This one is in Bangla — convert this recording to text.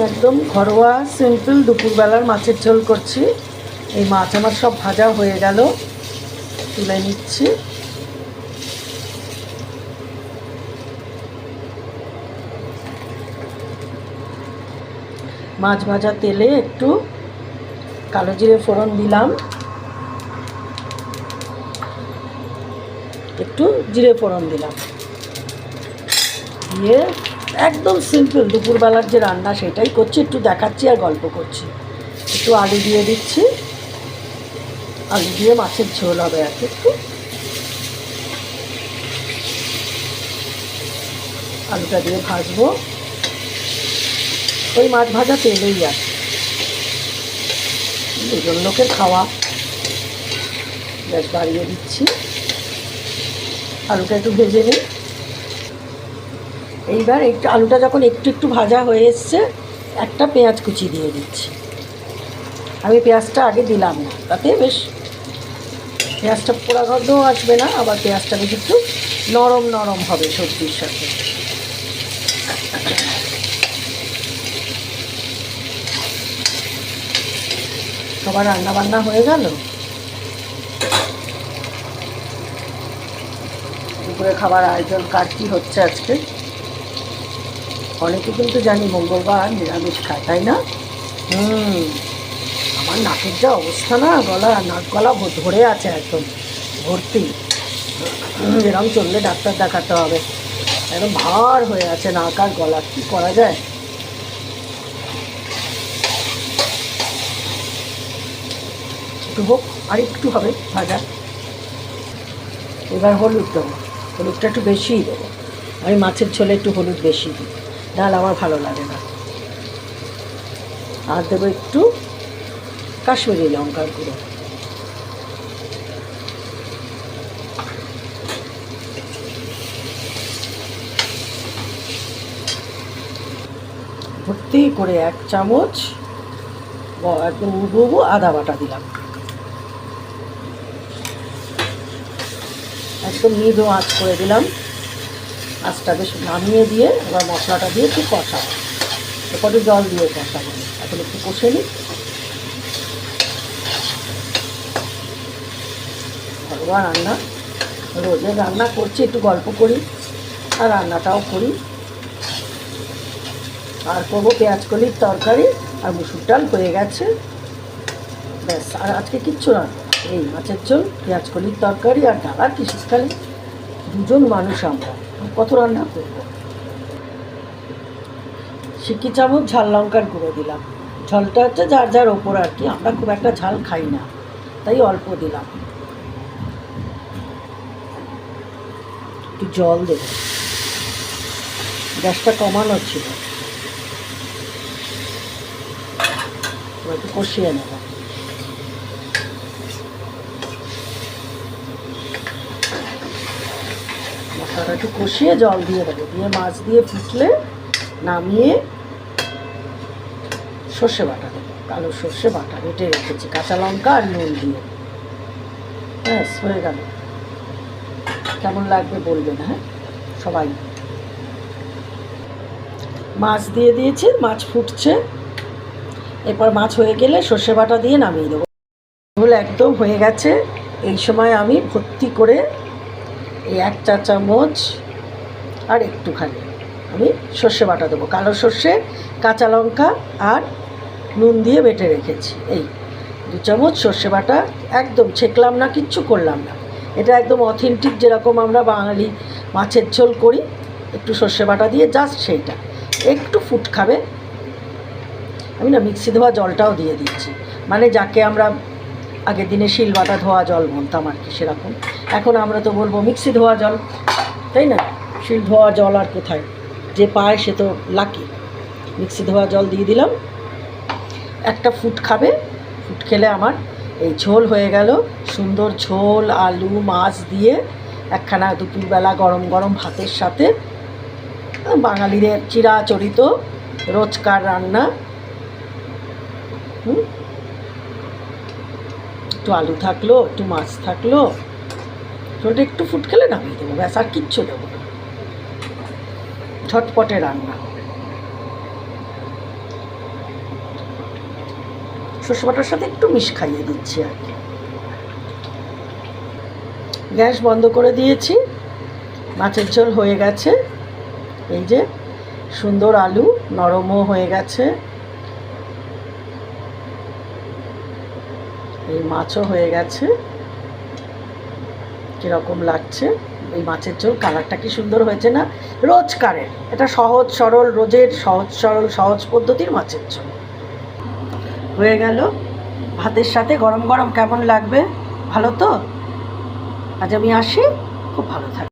একদম ঘরোয়া সিম্পল দুপুরবেলার মাছের ঝোল করছি। এই মাছ আমার সব ভাজা হয়ে গেল, তুলে নিচ্ছি। মাছ ভাজা তেলে একটু কালো জিরে ফোড়ন দিলাম, একটু জিরে ফোড়ন দিলাম, দিয়ে একদম সিম্পল দুপুরবেলার যে রান্না সেটাই করছি, একটু দেখাচ্ছি আর গল্প করছি। একটু আলু দিয়ে দিচ্ছি, আলু দিয়ে মাছের ঝোল হবে। আর একটু আলুটা দিয়ে ভাজবো, ওই মাছ ভাজা তেলেই আছে, দুজন লোকের খাওয়া। গ্যাস বাড়িয়ে দিচ্ছি, আলুটা একটু ভেজে নিই। এইবার একটু আলুটা যখন একটু একটু ভাজা হয়ে এসছে, একটা পেঁয়াজ কুচি দিয়ে দিচ্ছি। আমি পেঁয়াজটা আগে দিলাম না, তাতে বেশ পেঁয়াজটা পোড়া গন্ধও আসবে না, আবার পেঁয়াজটা বেশ একটু নরম নরম হবে সবজির সাথে। সবার রান্না বান্না হয়ে গেল। দুপুরে খাবার আয়োজন কার কী হচ্ছে আজকে? অনেকে কিন্তু জানি মঙ্গলবার নিরামিষ খায়, তাই না? আমার নাকের যা অবস্থা না, নাক গলা ধরে আছে একদম ভর্তি। এরকম চললে ডাক্তার দেখাতে হবে, একদম ভার হয়ে আছে নাক আর গলা। কী করা যায়? একটু হোক, আর একটু হবে ভাজা। এবার হলুদ দেবো, হলুদটা একটু বেশিই দেবো। আমি মাছের ঝোলে একটু হলুদ বেশি দিই, ডাল আমার ভালো লাগে না। আর দেবো একটু কাশ্মীরি লঙ্কার গুঁড়ো। ভর্তি করে 1 চামচ একদম উবু আদা বাটা দিলাম। একদম মৃদু আঁচ করে দিলাম, আঁচটা বেশ নামিয়ে দিয়ে এবার মশলাটা দিয়ে একটু কষাবো। এরপরে জল দিয়ে কষাবো। এখন একটু কষে নিই। ঘরোয়া রান্না, রোজের রান্না করছি, একটু গল্প করি আর রান্নাটাও করি। আর করবো পেঁয়াজ কলির তরকারি আর মুসুর ডাল হয়ে গেছে, ব্যাস। আর আজকে কিচ্ছু না, এই মাছের ঝোল, পেঁয়াজ কলির তরকারি আর ডাল। আর কি, শীতকালে দুজন মানুষ আমরা, কত রান্না করবো। সিকি চামচ ঝাল লঙ্কার গুঁড়ো দিলাম। ঝালটা হচ্ছে যার যার ওপর আর কি, আমরা খুব একটা ঝাল খাই না, তাই অল্প দিলাম। একটু জল দেব, গ্যাসটা কমানো ছিল। একটু কষিয়ে নেব। মশলাটা একটু কষিয়ে জল দিয়ে দেবো, দিয়ে মাছ দিয়ে ফুটলে নামিয়ে সর্ষে বাটা দেবো। কালো সর্ষে বাটা বেটে রেখেছি, কাঁচা লঙ্কা আর নুন দিয়ে। ব্যাস হয়ে গেল। কেমন লাগবে বলবেন, হ্যাঁ সবাই। মাছ দিয়ে দিয়েছি, মাছ ফুটছে। এরপর মাছ হয়ে গেলে সর্ষে বাটা দিয়ে নামিয়ে দেবো। ঝোল একদম হয়ে গেছে। এই সময় আমি ভর্তি করে এই 1 চা চামচ আর একটুখানি আমি সর্ষে বাটা দেবো। কালো সর্ষে, কাঁচা লঙ্কা আর নুন দিয়ে বেটে রেখেছি। এই 2 চামচ সর্ষে বাটা, একদম ছেঁকলাম না, কিচ্ছু করলাম না। এটা একদম অথেন্টিক, যেরকম আমরা বাঙালি মাছের ঝোল করি, একটু সর্ষে বাটা দিয়ে জাস্ট সেইটা। একটু ফুট খাবে। আমি না মিক্সি ধোয়া জলটাও দিয়ে দিচ্ছি, মানে যাকে আমরা আগের দিনে শিল বাটা ধোয়া জল বলতাম আর কি, সেরকম। এখন আমরা তো বলবো মিক্সি ধোয়া জল, তাই না? শিল ধোয়া জল আর কোথায়, যে পায় সে তো লাকি। মিক্সি ধোয়া জল দিয়ে দিলাম। একটা ফুট খাবে, ফুট খেলে আমার এই ঝোল হয়ে গেল। সুন্দর ঝোল, আলু মাছ দিয়ে একখানা দুপুরবেলা গরম গরম ভাতের সাথে, বাঙালিদের চিরাচরিত রোজকার রান্না। একটু আলু থাকলো, একটু মাছ থাকলো, ঝোলটা একটু ফুট খেলে নামিয়ে দেবো, ব্যাস। আর কিচ্ছু দেবো না, ঝটপটে রান্না। সর্ষে বাটার সাথে একটু মিশ খাইয়ে দিচ্ছি আর কি। গ্যাস বন্ধ করে দিয়েছি, মাছের ঝোল হয়ে গেছে। এই যে সুন্দর আলু নরমও হয়ে গেছে, এই মাছও হয়ে গেছে। কীরকম লাগছে এই মাছের ঝোল? কালারটা কি সুন্দর হয়েছে না? রোজকারের এটা সহজ সরল, রোজের সহজ সরল সহজ পদ্ধতির মাছের ঝোল হয়ে গেল। ভাতের সাথে গরম গরম কেমন লাগবে? ভালো তো? আজ আমি আসি, খুব ভালো থাকবে।